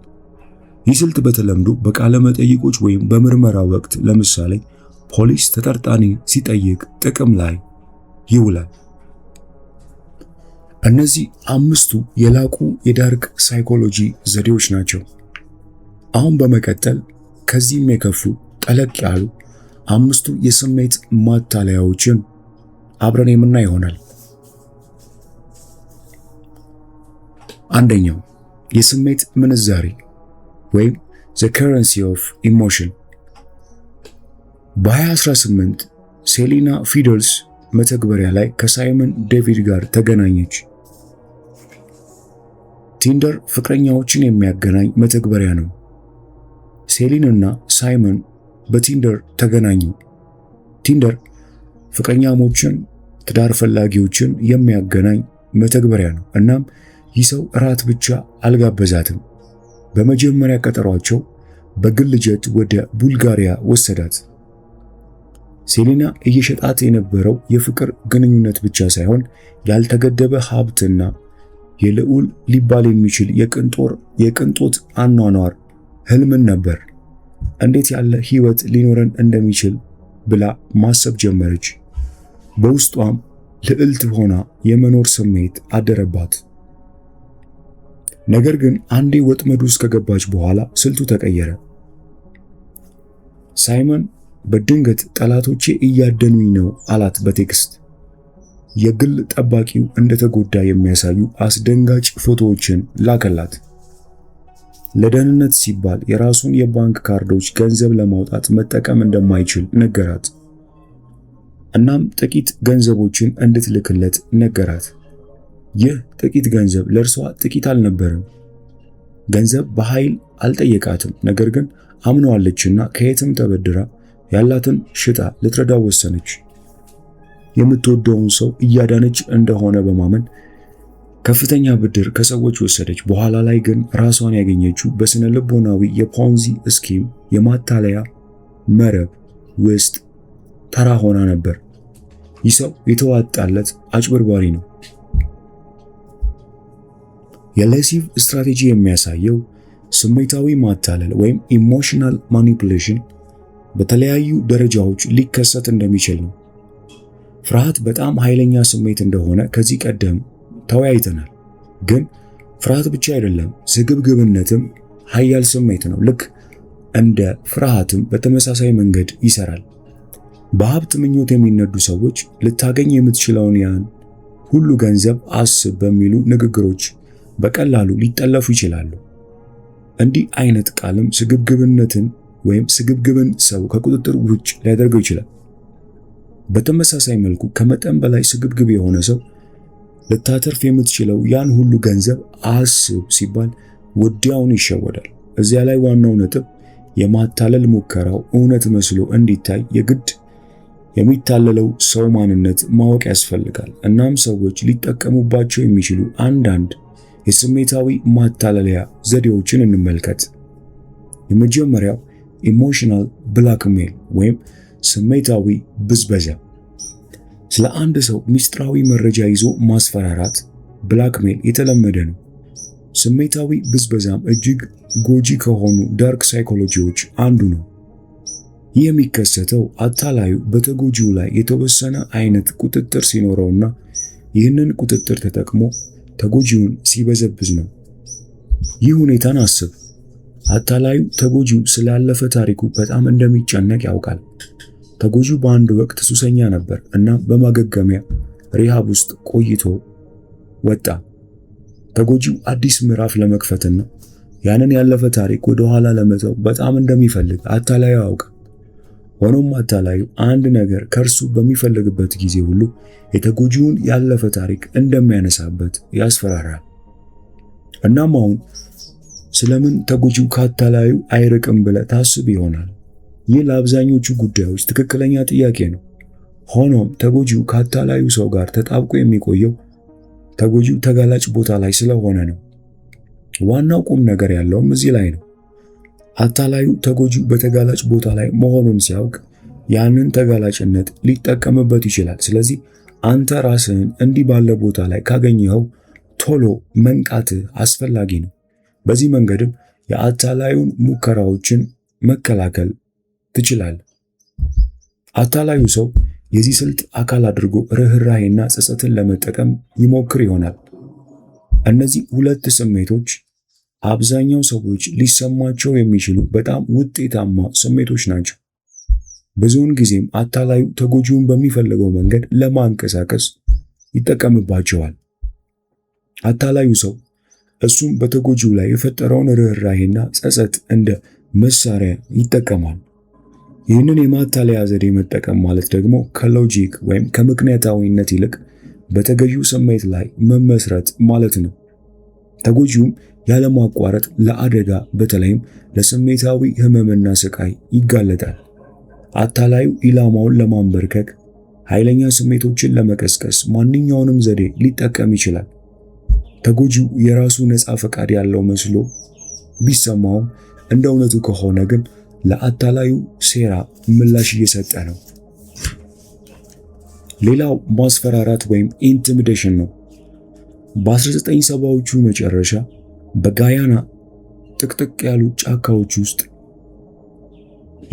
ይህ ስልት በተለምዶ በቃለ መጠይቆች ወይም በምርመራ ወቅት ለምሳሌ ፖሊስ ተጠርጣሪ ሲጠይቅ ጥቅም ላይ ይውላል። እነዚህ አምስቱ የላቁ የዳርክ ሳይኮሎጂ ዘዴዎች ናቸው። አሁን በመቀጠል ከዚህም የከፉ ጠለቅ ያሉ አምስቱ የስሜት ማታለያዎችን አብረን የምናይ ይሆናል። አንደኛው የስሜት ምንዛሪ ወይም the currency of emotion። በ2018 ሴሊና ፊደልስ መተግበሪያ ላይ ከሳይመን ዴቪድ ጋር ተገናኘች። ቲንደር ፍቅረኛዎችን የሚያገናኝ መተግበሪያ ነው። ሴሊን እና ሳይመን በቲንደር ተገናኙ። ቲንደር ፍቅረኛሞችን፣ ትዳር ፈላጊዎችን የሚያገናኝ መተግበሪያ ነው። እናም ይህ ሰው እራት ብቻ አልጋበዛትም። በመጀመሪያ ቀጠሯቸው በግል ጀት ወደ ቡልጋሪያ ወሰዳት። ሴሊና እየሸጣት የነበረው የፍቅር ግንኙነት ብቻ ሳይሆን ያልተገደበ ሀብትና የልዑል ሊባል የሚችል የቅንጦት አኗኗር ህልምን ነበር። እንዴት ያለ ህይወት ሊኖረን እንደሚችል ብላ ማሰብ ጀመረች። በውስጧም ልዕልት ሆና የመኖር ስሜት አደረባት። ነገር ግን አንዴ ወጥመዱ ውስጥ ከገባች በኋላ ስልቱ ተቀየረ። ሳይመን በድንገት ጠላቶቼ እያደኑኝ ነው አላት በቴክስት። የግል ጠባቂው እንደተጎዳ የሚያሳዩ አስደንጋጭ ፎቶዎችን ላከላት። ለደህንነት ሲባል የራሱን የባንክ ካርዶች ገንዘብ ለማውጣት መጠቀም እንደማይችል ነገራት። እናም ጥቂት ገንዘቦችን እንድትልክለት ነገራት። ይህ ጥቂት ገንዘብ ለእርሷ ጥቂት አልነበረም። ገንዘብ በኃይል አልጠየቃትም፣ ነገር ግን አምነዋለችና ከየትም ተበድራ ያላትን ሽጣ ልትረዳው ወሰነች። የምትወደውን ሰው እያዳነች እንደሆነ በማመን ከፍተኛ ብድር ከሰዎች ወሰደች። በኋላ ላይ ግን ራሷን ያገኘችው በስነ ልቦናዊ የፖንዚ ስኪም የማታለያ መረብ ውስጥ ተራ ሆና ነበር። ይህ ሰው የተዋጣለት አጭበርባሪ ነው። የሌሲቭ ስትራቴጂ የሚያሳየው ስሜታዊ ማታለል ወይም ኢሞሽናል ማኒፑሌሽን በተለያዩ ደረጃዎች ሊከሰት እንደሚችል ነው። ፍርሃት በጣም ኃይለኛ ስሜት እንደሆነ ከዚህ ቀደም ተወያይተናል። ግን ፍርሃት ብቻ አይደለም፣ ስግብግብነትም ኃያል ስሜት ነው። ልክ እንደ ፍርሃትም በተመሳሳይ መንገድ ይሰራል። በሀብት ምኞት የሚነዱ ሰዎች ልታገኝ የምትችለውን ያን ሁሉ ገንዘብ አስብ በሚሉ ንግግሮች በቀላሉ ሊጠለፉ ይችላሉ። እንዲህ አይነት ቃልም ስግብግብነትን ወይም ስግብግብን ሰው ከቁጥጥር ውጭ ሊያደርገው ይችላል። በተመሳሳይ መልኩ ከመጠን በላይ ስግብግብ የሆነ ሰው ልታተርፍ የምትችለው ያን ሁሉ ገንዘብ አስብ ሲባል ወዲያውኑ ይሸወዳል። እዚያ ላይ ዋናው ነጥብ የማታለል ሙከራው እውነት መስሎ እንዲታይ የግድ የሚታለለው ሰው ማንነት ማወቅ ያስፈልጋል። እናም ሰዎች ሊጠቀሙባቸው የሚችሉ አንዳንድ የስሜታዊ ማታለያ ዘዴዎችን እንመልከት። የመጀመሪያው ኢሞሽናል ብላክሜል ወይም ስሜታዊ ብዝበዛ። ስለ አንድ ሰው ሚስጥራዊ መረጃ ይዞ ማስፈራራት ብላክሜል የተለመደ ነው። ስሜታዊ ብዝበዛም እጅግ ጎጂ ከሆኑ ዳርክ ሳይኮሎጂዎች አንዱ ነው። ይህ የሚከሰተው አታላዩ በተጎጂው ላይ የተወሰነ አይነት ቁጥጥር ሲኖረውና ይህንን ቁጥጥር ተጠቅሞ ተጎጂውን ሲበዘብዝ ነው። ይህ ሁኔታን አስብ። አታላዩ ተጎጂው ስላለፈ ታሪኩ በጣም እንደሚጨነቅ ያውቃል። ተጎጂው በአንድ ወቅት ሱሰኛ ነበር እና በማገገሚያ ሪሃብ ውስጥ ቆይቶ ወጣ። ተጎጂው አዲስ ምዕራፍ ለመክፈትና ያንን ያለፈ ታሪክ ወደ ኋላ ለመተው በጣም እንደሚፈልግ አታላዩ ያውቃል። ሆኖም አታላዩ አንድ ነገር ከእርሱ በሚፈልግበት ጊዜ ሁሉ የተጎጂውን ያለፈ ታሪክ እንደሚያነሳበት ያስፈራራል። እናም አሁን ስለምን ተጎጂው ከአታላዩ አይርቅም ብለህ ታስብ ይሆናል። ይህ ለአብዛኞቹ ጉዳዮች ትክክለኛ ጥያቄ ነው። ሆኖም ተጎጂው ከአታላዩ ሰው ጋር ተጣብቆ የሚቆየው ተጎጂው ተጋላጭ ቦታ ላይ ስለሆነ ነው። ዋናው ቁም ነገር ያለውም እዚህ ላይ ነው። አታላዩ ተጎጂው በተጋላጭ ቦታ ላይ መሆኑን ሲያውቅ ያንን ተጋላጭነት ሊጠቀምበት ይችላል። ስለዚህ አንተ ራስህን እንዲህ ባለ ቦታ ላይ ካገኘኸው ቶሎ መንቃትህ አስፈላጊ ነው። በዚህ መንገድም የአታላዩን ሙከራዎችን መከላከል ትችላለህ። አታላዩ ሰው የዚህ ስልት አካል አድርጎ ርህራሄና ጸጸትን ለመጠቀም ይሞክር ይሆናል። እነዚህ ሁለት ስሜቶች አብዛኛው ሰዎች ሊሰማቸው የሚችሉ በጣም ውጤታማ ስሜቶች ናቸው። ብዙውን ጊዜም አታላዩ ተጎጂውን በሚፈልገው መንገድ ለማንቀሳቀስ ይጠቀምባቸዋል። አታላዩ ሰው እሱም በተጎጂው ላይ የፈጠረውን ርህራሄና ጸጸት እንደ መሳሪያ ይጠቀማል። ይህንን የማታለያ ዘዴ መጠቀም ማለት ደግሞ ከሎጂክ ወይም ከምክንያታዊነት ይልቅ በተገዢው ስሜት ላይ መመስረት ማለት ነው። ተጎጂውም ያለማቋረጥ ለአደጋ በተለይም ለስሜታዊ ህመምና ስቃይ ይጋለጣል። አታላዩ ኢላማውን ለማንበርከክ ኃይለኛ ስሜቶችን ለመቀስቀስ ማንኛውንም ዘዴ ሊጠቀም ይችላል። ተጎጂው የራሱ ነፃ ፈቃድ ያለው መስሎ ቢሰማውም እንደ እውነቱ ከሆነ ግን ለአታላዩ ሴራ ምላሽ እየሰጠ ነው። ሌላው ማስፈራራት ወይም ኢንቲሚዴሽን ነው። በ1970ዎቹ መጨረሻ በጋያና ጥቅጥቅ ያሉ ጫካዎች ውስጥ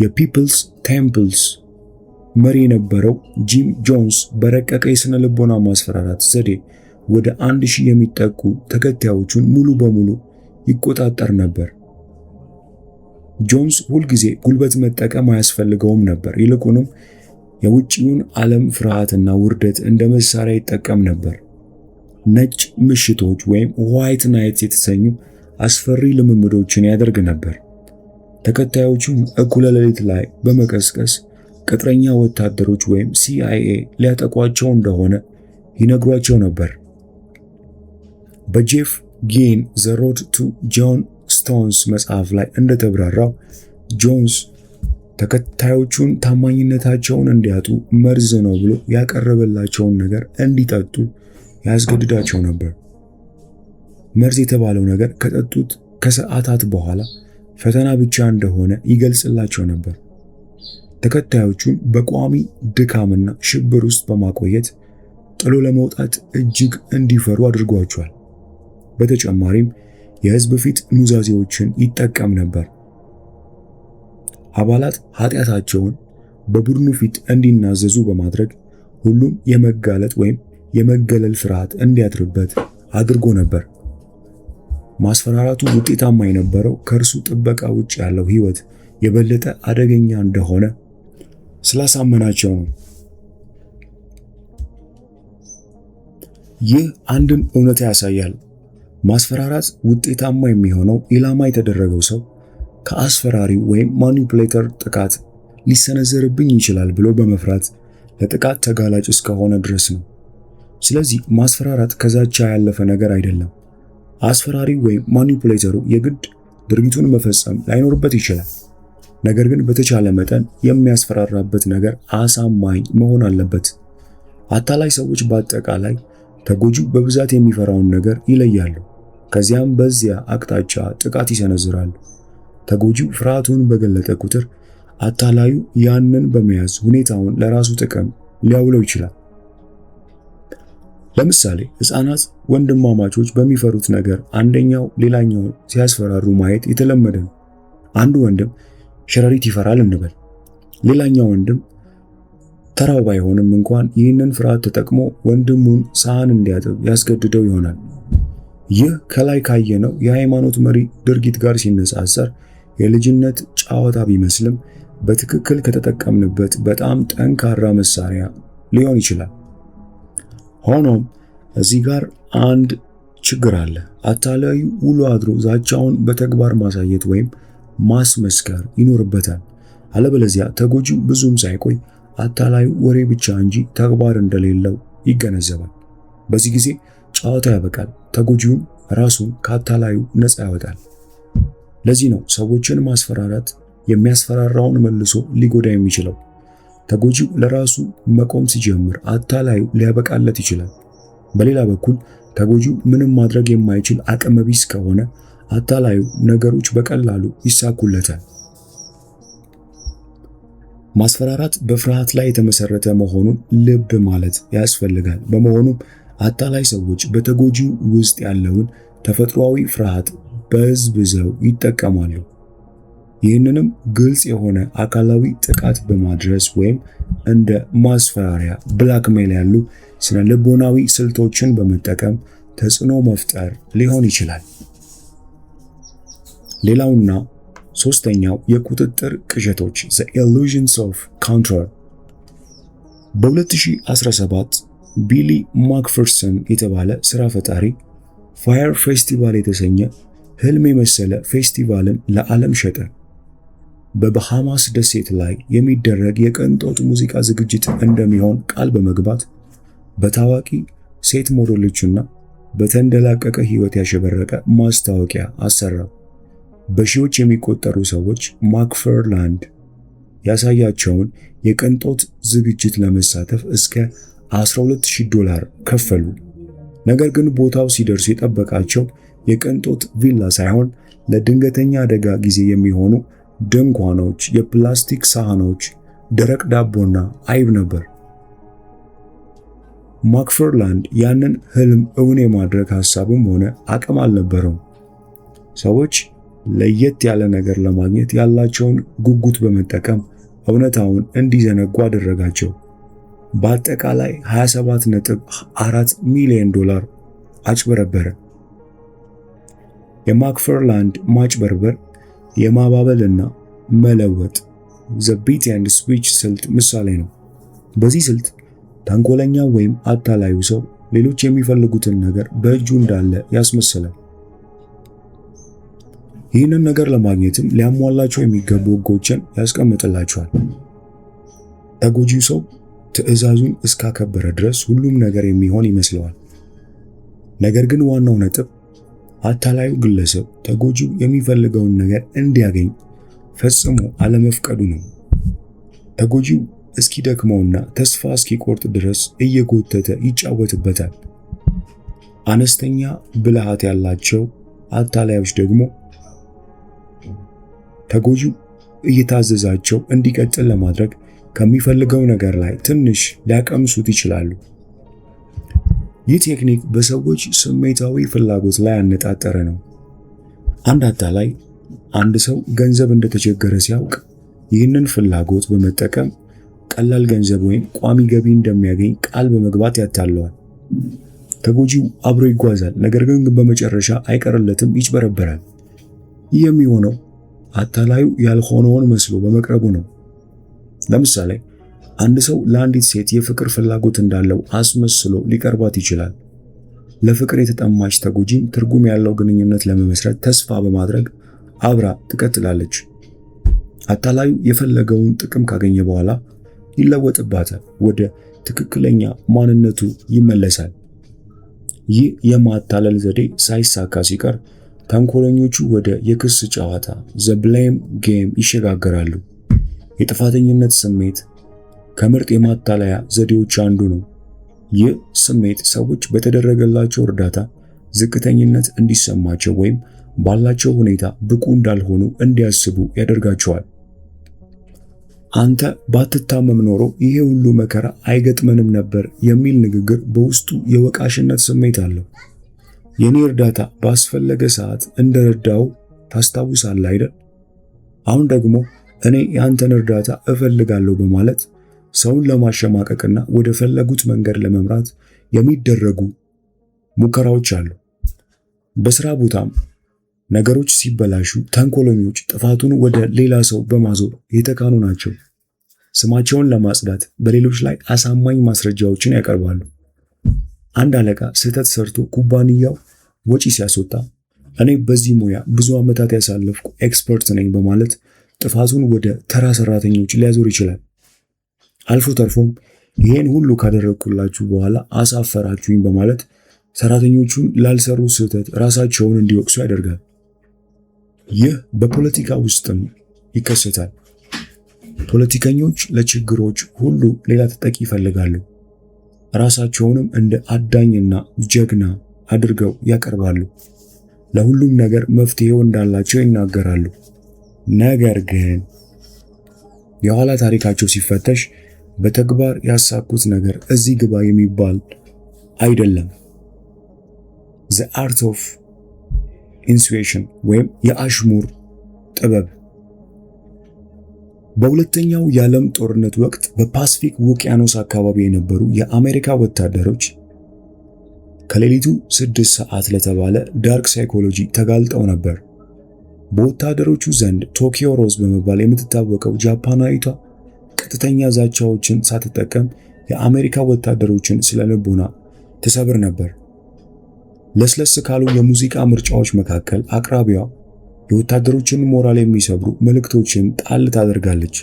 የፒፕልስ ቴምፕልስ መሪ የነበረው ጂም ጆንስ በረቀቀ የሥነ ልቦና ማስፈራራት ዘዴ ወደ 1000 የሚጠጉ ተከታዮቹን ሙሉ በሙሉ ይቆጣጠር ነበር። ጆንስ ሁልጊዜ ጉልበት መጠቀም አያስፈልገውም ነበር። ይልቁንም የውጭውን ዓለም ፍርሃትና ውርደት እንደ መሳሪያ ይጠቀም ነበር። ነጭ ምሽቶች ወይም ዋይት ናይትስ የተሰኙ አስፈሪ ልምምዶችን ያደርግ ነበር። ተከታዮቹን እኩለ ሌሊት ላይ በመቀስቀስ ቅጥረኛ ወታደሮች ወይም CIA ሊያጠቋቸው እንደሆነ ይነግሯቸው ነበር። በጄፍ ጌን ዘ ሮድ ቱ ጆን ስቶንስ መጽሐፍ ላይ እንደተብራራው ጆንስ ተከታዮቹን ታማኝነታቸውን እንዲያጡ መርዝ ነው ብሎ ያቀረበላቸውን ነገር እንዲጠጡ ያስገድዳቸው ነበር። መርዝ የተባለው ነገር ከጠጡት ከሰዓታት በኋላ ፈተና ብቻ እንደሆነ ይገልጽላቸው ነበር። ተከታዮቹን በቋሚ ድካምና ሽብር ውስጥ በማቆየት ጥሎ ለመውጣት እጅግ እንዲፈሩ አድርጓቸዋል። በተጨማሪም የሕዝብ ፊት ኑዛዜዎችን ይጠቀም ነበር። አባላት ኃጢአታቸውን በቡድኑ ፊት እንዲናዘዙ በማድረግ ሁሉም የመጋለጥ ወይም የመገለል ፍርሃት እንዲያድርበት አድርጎ ነበር። ማስፈራራቱ ውጤታማ የነበረው ከእርሱ ጥበቃ ውጭ ያለው ሕይወት የበለጠ አደገኛ እንደሆነ ስላሳመናቸው ነው። ይህ አንድን እውነታ ያሳያል። ማስፈራራት ውጤታማ የሚሆነው ኢላማ የተደረገው ሰው ከአስፈራሪው ወይም ማኒፑሌተር ጥቃት ሊሰነዘርብኝ ይችላል ብሎ በመፍራት ለጥቃት ተጋላጭ እስከሆነ ድረስ ነው። ስለዚህ ማስፈራራት ከዛቻ ያለፈ ነገር አይደለም። አስፈራሪው ወይም ማኒፑሌተሩ የግድ ድርጊቱን መፈጸም ላይኖርበት ይችላል። ነገር ግን በተቻለ መጠን የሚያስፈራራበት ነገር አሳማኝ መሆን አለበት። አታላይ ሰዎች በአጠቃላይ ተጎጂው በብዛት የሚፈራውን ነገር ይለያሉ። ከዚያም በዚያ አቅጣጫ ጥቃት ይሰነዝራሉ። ተጎጂው ፍርሃቱን በገለጠ ቁጥር አታላዩ ያንን በመያዝ ሁኔታውን ለራሱ ጥቅም ሊያውለው ይችላል። ለምሳሌ ሕፃናት ወንድማማቾች በሚፈሩት ነገር አንደኛው ሌላኛውን ሲያስፈራሩ ማየት የተለመደ ነው። አንዱ ወንድም ሸረሪት ይፈራል እንበል። ሌላኛው ወንድም ተራው ባይሆንም እንኳን ይህንን ፍርሃት ተጠቅሞ ወንድሙን ሳህን እንዲያጥብ ያስገድደው ይሆናል። ይህ ከላይ ካየነው የሃይማኖት መሪ ድርጊት ጋር ሲነጻጸር የልጅነት ጨዋታ ቢመስልም በትክክል ከተጠቀምንበት በጣም ጠንካራ መሳሪያ ሊሆን ይችላል። ሆኖም እዚህ ጋር አንድ ችግር አለ። አታላዩ ውሎ አድሮ ዛቻውን በተግባር ማሳየት ወይም ማስመስከር ይኖርበታል። አለበለዚያ ተጎጂው ብዙም ሳይቆይ አታላዩ ወሬ ብቻ እንጂ ተግባር እንደሌለው ይገነዘባል። በዚህ ጊዜ ጨዋታው ያበቃል፣ ተጎጂውም ራሱን ከአታላዩ ነፃ ያወጣል። ለዚህ ነው ሰዎችን ማስፈራራት የሚያስፈራራውን መልሶ ሊጎዳ የሚችለው። ተጎጂው ለራሱ መቆም ሲጀምር አታላዩ ሊያበቃለት ይችላል። በሌላ በኩል ተጎጂው ምንም ማድረግ የማይችል አቅመ ቢስ ከሆነ አታላዩ ነገሮች በቀላሉ ይሳኩለታል። ማስፈራራት በፍርሃት ላይ የተመሰረተ መሆኑን ልብ ማለት ያስፈልጋል። በመሆኑም አታላይ ሰዎች በተጎጂው ውስጥ ያለውን ተፈጥሯዊ ፍርሃት በዝብዘው ይጠቀማሉ። ይህንንም ግልጽ የሆነ አካላዊ ጥቃት በማድረስ ወይም እንደ ማስፈራሪያ፣ ብላክሜል ያሉ ስነ ልቦናዊ ስልቶችን በመጠቀም ተጽዕኖ መፍጠር ሊሆን ይችላል። ሌላውና ሶስተኛው የቁጥጥር ቅዠቶች the illusions of control። በ2017 ቢሊ ማክፈርሰን የተባለ ስራ ፈጣሪ ፋየር ፌስቲቫል የተሰኘ ህልም የመሰለ ፌስቲቫልን ለዓለም ሸጠ። በባሃማስ ደሴት ላይ የሚደረግ የቅንጦት ሙዚቃ ዝግጅት እንደሚሆን ቃል በመግባት በታዋቂ ሴት ሞዴሎችና በተንደላቀቀ ህይወት ያሸበረቀ ማስታወቂያ አሰራው። በሺዎች የሚቆጠሩ ሰዎች ማክፈርላንድ ያሳያቸውን የቅንጦት ዝግጅት ለመሳተፍ እስከ $12,000 ከፈሉ። ነገር ግን ቦታው ሲደርሱ የጠበቃቸው የቅንጦት ቪላ ሳይሆን ለድንገተኛ አደጋ ጊዜ የሚሆኑ ድንኳኖች፣ የፕላስቲክ ሳህኖች፣ ደረቅ ዳቦና አይብ ነበር። ማክፈርላንድ ያንን ህልም እውን የማድረግ ሐሳብም ሆነ አቅም አልነበረውም። ሰዎች ለየት ያለ ነገር ለማግኘት ያላቸውን ጉጉት በመጠቀም እውነታውን እንዲዘነጉ አደረጋቸው። በአጠቃላይ $27.4 ሚሊዮን አጭበረበረ። የማክፈርላንድ ማጭበርበር የማባበልና መለወጥ the beat and switch ስልት ምሳሌ ነው። በዚህ ስልት ተንኮለኛ ወይም አታላዩ ሰው ሌሎች የሚፈልጉትን ነገር በእጁ እንዳለ ያስመስላል። ይህንን ነገር ለማግኘትም ሊያሟላቸው የሚገቡ ሕጎችን ያስቀምጥላቸዋል። ተጎጂው ሰው ትዕዛዙን እስካከበረ ድረስ ሁሉም ነገር የሚሆን ይመስለዋል። ነገር ግን ዋናው ነጥብ አታላዩ ግለሰብ ተጎጂው የሚፈልገውን ነገር እንዲያገኝ ፈጽሞ አለመፍቀዱ ነው። ተጎጂው እስኪደክመውና ተስፋ እስኪቆርጥ ድረስ እየጎተተ ይጫወትበታል። አነስተኛ ብልሃት ያላቸው አታላዮች ደግሞ ተጎጂው እየታዘዛቸው እንዲቀጥል ለማድረግ ከሚፈልገው ነገር ላይ ትንሽ ሊያቀምሱት ይችላሉ። ይህ ቴክኒክ በሰዎች ስሜታዊ ፍላጎት ላይ ያነጣጠረ ነው። አንድ አታላይ አንድ ሰው ገንዘብ እንደተቸገረ ሲያውቅ ይህንን ፍላጎት በመጠቀም ቀላል ገንዘብ ወይም ቋሚ ገቢ እንደሚያገኝ ቃል በመግባት ያታለዋል። ተጎጂው አብሮ ይጓዛል፣ ነገር ግን በመጨረሻ አይቀርለትም፣ ይጭበረበራል። ይህ የሚሆነው አታላዩ ያልሆነውን መስሎ በመቅረቡ ነው። ለምሳሌ አንድ ሰው ለአንዲት ሴት የፍቅር ፍላጎት እንዳለው አስመስሎ ሊቀርባት ይችላል። ለፍቅር የተጠማች ተጎጂም ትርጉም ያለው ግንኙነት ለመመስረት ተስፋ በማድረግ አብራ ትቀጥላለች። አታላዩ የፈለገውን ጥቅም ካገኘ በኋላ ይለወጥባታል፣ ወደ ትክክለኛ ማንነቱ ይመለሳል። ይህ የማታለል ዘዴ ሳይሳካ ሲቀር ተንኮለኞቹ ወደ የክስ ጨዋታ the blame game ይሸጋገራሉ። የጥፋተኝነት ስሜት ከምርጥ የማታለያ ዘዴዎች አንዱ ነው። ይህ ስሜት ሰዎች በተደረገላቸው እርዳታ ዝቅተኝነት እንዲሰማቸው ወይም ባላቸው ሁኔታ ብቁ እንዳልሆኑ እንዲያስቡ ያደርጋቸዋል። አንተ ባትታመም ኖሮ ይሄ ሁሉ መከራ አይገጥመንም ነበር የሚል ንግግር በውስጡ የወቃሽነት ስሜት አለው። የኔ እርዳታ ባስፈለገ ሰዓት እንደረዳው ታስታውሳለህ አይደል? አሁን ደግሞ እኔ ያንተን እርዳታ እፈልጋለሁ በማለት ሰውን ለማሸማቀቅና ወደ ፈለጉት መንገድ ለመምራት የሚደረጉ ሙከራዎች አሉ። በስራ ቦታም ነገሮች ሲበላሹ ተንኮለኞች ጥፋቱን ወደ ሌላ ሰው በማዞር የተካኑ ናቸው። ስማቸውን ለማጽዳት በሌሎች ላይ አሳማኝ ማስረጃዎችን ያቀርባሉ። አንድ አለቃ ስህተት ሰርቶ ኩባንያው ወጪ ሲያስወጣ እኔ በዚህ ሙያ ብዙ ዓመታት ያሳለፍኩ ኤክስፐርት ነኝ በማለት ጥፋቱን ወደ ተራ ሰራተኞች ሊያዞር ይችላል። አልፎ ተርፎም ይሄን ሁሉ ካደረግኩላችሁ በኋላ አሳፈራችሁኝ በማለት ሰራተኞቹን ላልሰሩ ስህተት ራሳቸውን እንዲወቅሱ ያደርጋል። ይህ በፖለቲካ ውስጥም ይከሰታል። ፖለቲከኞች ለችግሮች ሁሉ ሌላ ተጠቂ ይፈልጋሉ። ራሳቸውንም እንደ አዳኝና ጀግና አድርገው ያቀርባሉ። ለሁሉም ነገር መፍትሄው እንዳላቸው ይናገራሉ። ነገር ግን የኋላ ታሪካቸው ሲፈተሽ በተግባር ያሳኩት ነገር እዚህ ግባ የሚባል አይደለም። The Art of Insuasion ወይም የአሽሙር ጥበብ። በሁለተኛው የዓለም ጦርነት ወቅት በፓሲፊክ ውቅያኖስ አካባቢ የነበሩ የአሜሪካ ወታደሮች ከሌሊቱ 6 ሰዓት ለተባለ ዳርክ ሳይኮሎጂ ተጋልጠው ነበር። በወታደሮቹ ዘንድ ቶኪዮ ሮዝ በመባል የምትታወቀው ጃፓናዊቷ ቀጥተኛ ዛቻዎችን ሳትጠቀም የአሜሪካ ወታደሮችን ስለ ልቦና ትሰብር ነበር። ለስለስ ካሉ የሙዚቃ ምርጫዎች መካከል አቅራቢዋ የወታደሮችን ሞራል የሚሰብሩ መልእክቶችን ጣል ታደርጋለች።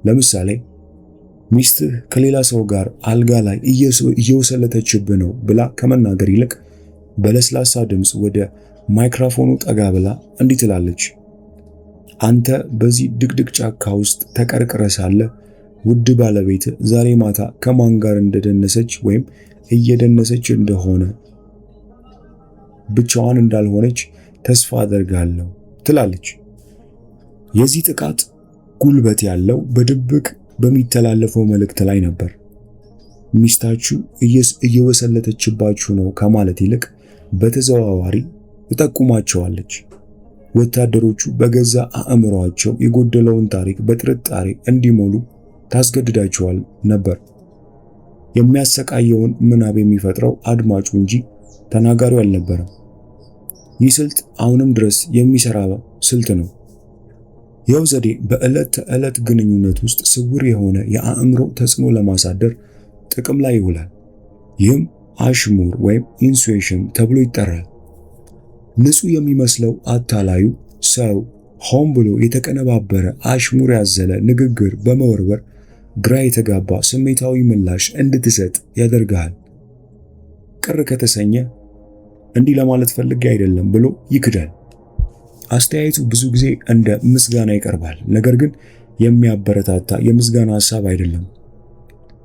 ለምሳሌ ሚስትህ ከሌላ ሰው ጋር አልጋ ላይ እየወሰለተችብህ ነው ብላ ከመናገር ይልቅ በለስላሳ ድምፅ ወደ ማይክሮፎኑ ጠጋ ብላ እንዲህ ትላለች። አንተ በዚህ ድቅድቅ ጫካ ውስጥ ተቀርቅረ ሳለ ውድ ባለቤት ዛሬ ማታ ከማን ጋር እንደደነሰች ወይም እየደነሰች እንደሆነ ብቻዋን እንዳልሆነች ተስፋ አደርጋለሁ ትላለች። የዚህ ጥቃት ጉልበት ያለው በድብቅ በሚተላለፈው መልእክት ላይ ነበር። ሚስታችሁ እየወሰለተችባችሁ ነው ከማለት ይልቅ በተዘዋዋሪ ትጠቁማቸዋለች። ወታደሮቹ በገዛ አእምሮአቸው የጎደለውን ታሪክ በጥርጣሬ እንዲሞሉ ታስገድዳቸዋል ነበር። የሚያሰቃየውን ምናብ የሚፈጥረው አድማጩ እንጂ ተናጋሪው አልነበረም። ይህ ስልት አሁንም ድረስ የሚሰራ ስልት ነው። ይኸው ዘዴ በዕለት ተዕለት ግንኙነት ውስጥ ስውር የሆነ የአእምሮ ተጽዕኖ ለማሳደር ጥቅም ላይ ይውላል። ይህም አሽሙር ወይም ኢንሱዌሽን ተብሎ ይጠራል። ንጹህ የሚመስለው አታላዩ ሰው ሆን ብሎ የተቀነባበረ አሽሙር ያዘለ ንግግር በመወርወር ግራ የተጋባ ስሜታዊ ምላሽ እንድትሰጥ ያደርጋል። ቅር ከተሰኘ እንዲህ ለማለት ፈልጌ አይደለም ብሎ ይክዳል። አስተያየቱ ብዙ ጊዜ እንደ ምስጋና ይቀርባል፣ ነገር ግን የሚያበረታታ የምስጋና ሐሳብ አይደለም።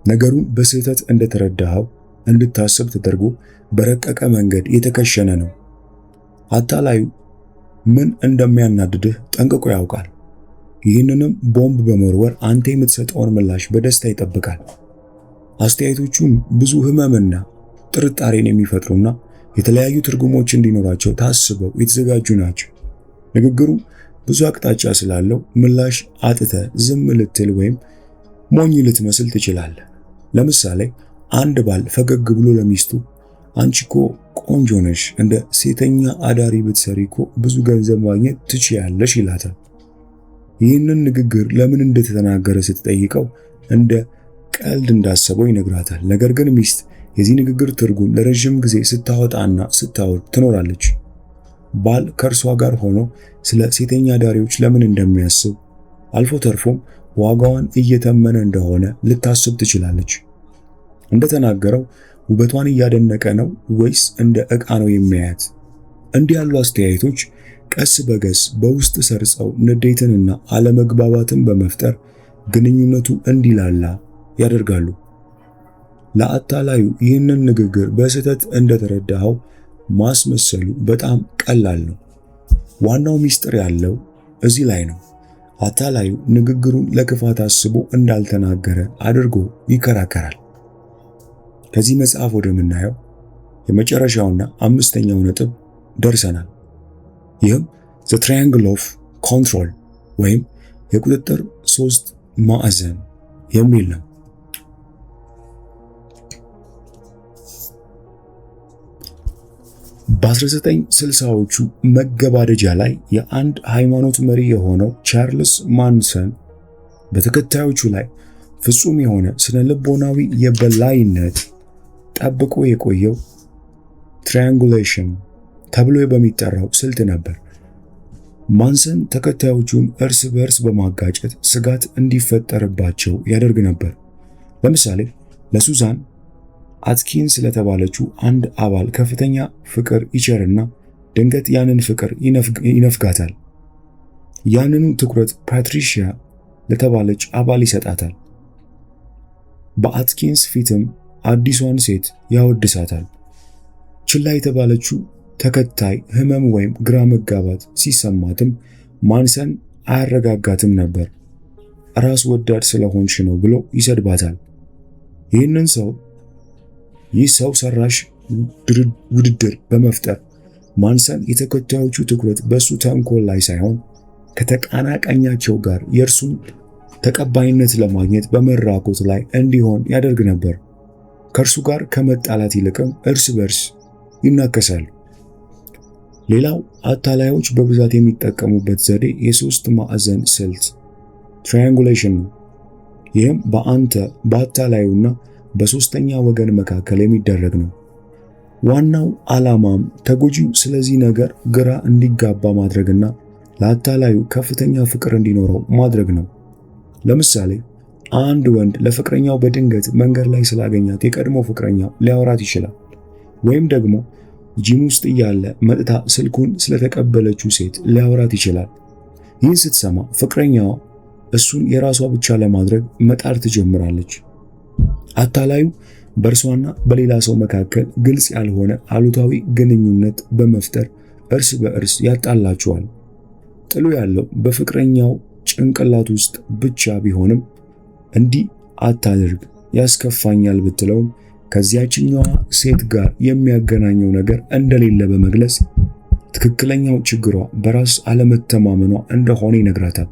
ነገሩን በስህተት እንደተረዳኸው እንድታስብ ተደርጎ በረቀቀ መንገድ የተከሸነ ነው። አታላዩ ምን እንደሚያናድድህ ጠንቅቆ ያውቃል። ይህንንም ቦምብ በመወርወር አንተ የምትሰጠውን ምላሽ በደስታ ይጠብቃል። አስተያየቶቹም ብዙ ህመምና ጥርጣሬን የሚፈጥሩና የተለያዩ ትርጉሞች እንዲኖራቸው ታስበው የተዘጋጁ ናቸው። ንግግሩ ብዙ አቅጣጫ ስላለው ምላሽ አጥተ ዝም ልትል ወይም ሞኝ ልትመስል ትችላለህ። ለምሳሌ አንድ ባል ፈገግ ብሎ ለሚስቱ አንቺኮ ቆንጆ ነሽ፣ እንደ ሴተኛ አዳሪ ብትሰሪኮ ብዙ ገንዘብ ማግኘት ትችያለሽ ይላታል። ይህንን ንግግር ለምን እንደተናገረ ስትጠይቀው እንደ ቀልድ እንዳሰበው ይነግራታል። ነገር ግን ሚስት የዚህ ንግግር ትርጉም ለረጅም ጊዜ ስታወጣና ስታወርድ ትኖራለች። ባል ከእርሷ ጋር ሆኖ ስለ ሴተኛ አዳሪዎች ለምን እንደሚያስብ አልፎ ተርፎም ዋጋዋን እየተመነ እንደሆነ ልታስብ ትችላለች። እንደተናገረው ውበቷን እያደነቀ ነው ወይስ እንደ ዕቃ ነው የሚያያት? እንዲህ ያሉ አስተያየቶች ቀስ በቀስ በውስጥ ሰርጸው ንዴትንና አለመግባባትን በመፍጠር ግንኙነቱ እንዲላላ ያደርጋሉ። ለአታላዩ ይህንን ንግግር በስህተት እንደተረዳኸው ማስመሰሉ በጣም ቀላል ነው። ዋናው ሚስጥር ያለው እዚህ ላይ ነው። አታላዩ ንግግሩን ለክፋት አስቦ እንዳልተናገረ አድርጎ ይከራከራል። ከዚህ መጽሐፍ ወደምናየው የመጨረሻውና አምስተኛው ነጥብ ደርሰናል። ይህም ዘ ትራያንግል ኦፍ ኮንትሮል ወይም የቁጥጥር ሶስት ማዕዘን የሚል ነው። በ1960ዎቹ መገባደጃ ላይ የአንድ ሃይማኖት መሪ የሆነው ቻርልስ ማንሰን በተከታዮቹ ላይ ፍጹም የሆነ ስነ ልቦናዊ የበላይነት ጠብቆ የቆየው ትራያንጉሌሽን ተብሎ በሚጠራው ስልት ነበር። ማንሰን ተከታዮቹን እርስ በርስ በማጋጨት ስጋት እንዲፈጠርባቸው ያደርግ ነበር። ለምሳሌ ለሱዛን አትኪንስ ለተባለችው አንድ አባል ከፍተኛ ፍቅር ይቸርና ድንገት ያንን ፍቅር ይነፍጋታል። ያንኑ ትኩረት ፓትሪሺያ ለተባለች አባል ይሰጣታል። በአትኪንስ ፊትም አዲሷን ሴት ያወድሳታል። ችላ የተባለችው ተከታይ ህመም ወይም ግራ መጋባት ሲሰማትም ማንሰን አያረጋጋትም ነበር። ራስ ወዳድ ስለሆንሽ ነው ብሎ ይሰድባታል። ይህ ሰው ሰራሽ ውድድር በመፍጠር ማንሰን የተከታዮቹ ትኩረት በሱ ተንኮል ላይ ሳይሆን ከተቀናቃኛቸው ጋር የእርሱን ተቀባይነት ለማግኘት በመራኮት ላይ እንዲሆን ያደርግ ነበር። ከእርሱ ጋር ከመጣላት ይልቅም እርስ በርስ ይናከሳሉ። ሌላው አታላዮች በብዛት የሚጠቀሙበት ዘዴ የሶስት ማዕዘን ስልት ትራያንጉሌሽን ነው። ይህም በአታላዩና በሶስተኛ ወገን መካከል የሚደረግ ነው። ዋናው ዓላማም ተጎጂው ስለዚህ ነገር ግራ እንዲጋባ ማድረግና ለአታላዩ ከፍተኛ ፍቅር እንዲኖረው ማድረግ ነው። ለምሳሌ አንድ ወንድ ለፍቅረኛው በድንገት መንገድ ላይ ስላገኛት የቀድሞ ፍቅረኛው ሊያወራት ይችላል። ወይም ደግሞ ጂም ውስጥ እያለ መጥታ ስልኩን ስለተቀበለችው ሴት ሊያወራት ይችላል። ይህን ስትሰማ ፍቅረኛዋ እሱን የራሷ ብቻ ለማድረግ መጣር ትጀምራለች። አታላዩ በእርሷና በሌላ ሰው መካከል ግልጽ ያልሆነ አሉታዊ ግንኙነት በመፍጠር እርስ በእርስ ያጣላቸዋል። ጥሉ ያለው በፍቅረኛው ጭንቅላት ውስጥ ብቻ ቢሆንም እንዲህ አታድርግ ያስከፋኛል ብትለውም ከዚያችኛዋ ሴት ጋር የሚያገናኘው ነገር እንደሌለ በመግለጽ ትክክለኛው ችግሯ በራስ አለመተማመኗ እንደሆነ ይነግራታል።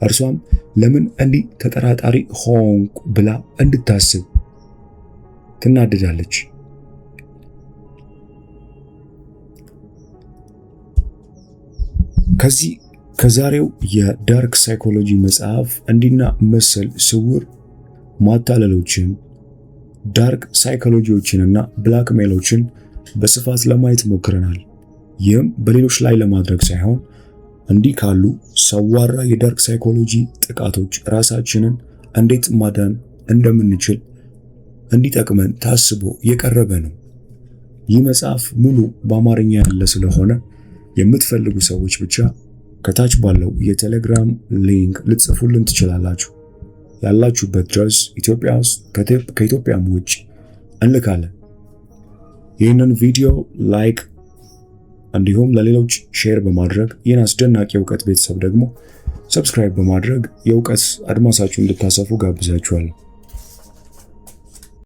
እርሷም ለምን እንዲህ ተጠራጣሪ ሆንኩ ብላ እንድታስብ ትናደዳለች። ከዛሬው የዳርክ ሳይኮሎጂ መጽሐፍ እንዲና መሰል ስውር ማታለሎችን፣ ዳርክ ሳይኮሎጂዎችንና ብላክሜሎችን በስፋት ለማየት ሞክረናል። ይህም በሌሎች ላይ ለማድረግ ሳይሆን እንዲህ ካሉ ሰዋራ የዳርክ ሳይኮሎጂ ጥቃቶች ራሳችንን እንዴት ማዳን እንደምንችል እንዲጠቅመን ታስቦ የቀረበ ነው። ይህ መጽሐፍ ሙሉ በአማርኛ ያለ ስለሆነ የምትፈልጉ ሰዎች ብቻ ከታች ባለው የቴሌግራም ሊንክ ልትጽፉልን ትችላላችሁ። ያላችሁበት ድረስ ኢትዮጵያ ውስጥ ከኢትዮጵያም ውጭ እንልካለን። ይህንን ቪዲዮ ላይክ እንዲሁም ለሌሎች ሼር በማድረግ ይህን አስደናቂ የእውቀት ቤተሰብ ደግሞ ሰብስክራይብ በማድረግ የእውቀት አድማሳችሁን እንድታሰፉ ጋብዛችኋለሁ።